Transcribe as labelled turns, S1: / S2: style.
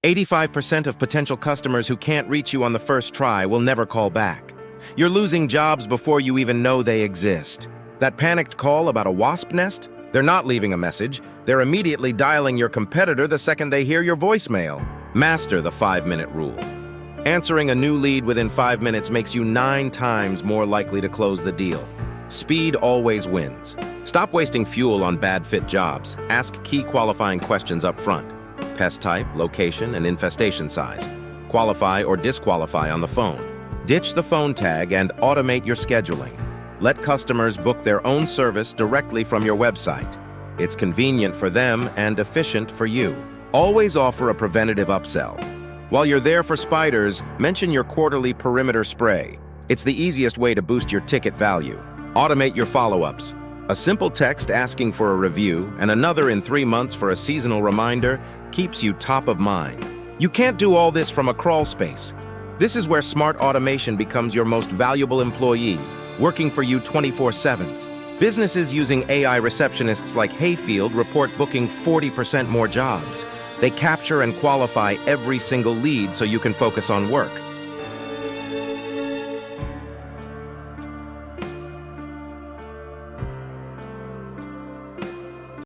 S1: 85% of potential customers who can't reach you on the first try will never call back. You're losing jobs before you even know they exist. That panicked call about a wasp nest? They're not leaving a message. They're immediately dialing your competitor the second they hear your voicemail. Master the 5-minute rule. Answering a new lead within 5 minutes makes you 9 times more likely to close the deal. Speed always wins. Stop wasting fuel on bad-fit jobs. Ask key qualifying questions up front. Pest type, location, and infestation size. Qualify or disqualify on the phone. Ditch the phone tag and automate your scheduling. Let customers book their own service directly from your website. It's convenient for them and efficient for you. Always offer a preventative upsell. While you're there for spiders, mention your quarterly perimeter spray. It's the easiest way to boost your ticket value. Automate your follow-ups. A simple text asking for a review and another in 3 months for a seasonal reminder keeps you top of mind. You can't do all this from a crawl space. This is where smart automation becomes your most valuable employee, working for you 24/7. Businesses using AI receptionists like Heyfield report booking 40% more jobs. They capture and qualify every single lead so you can focus on work.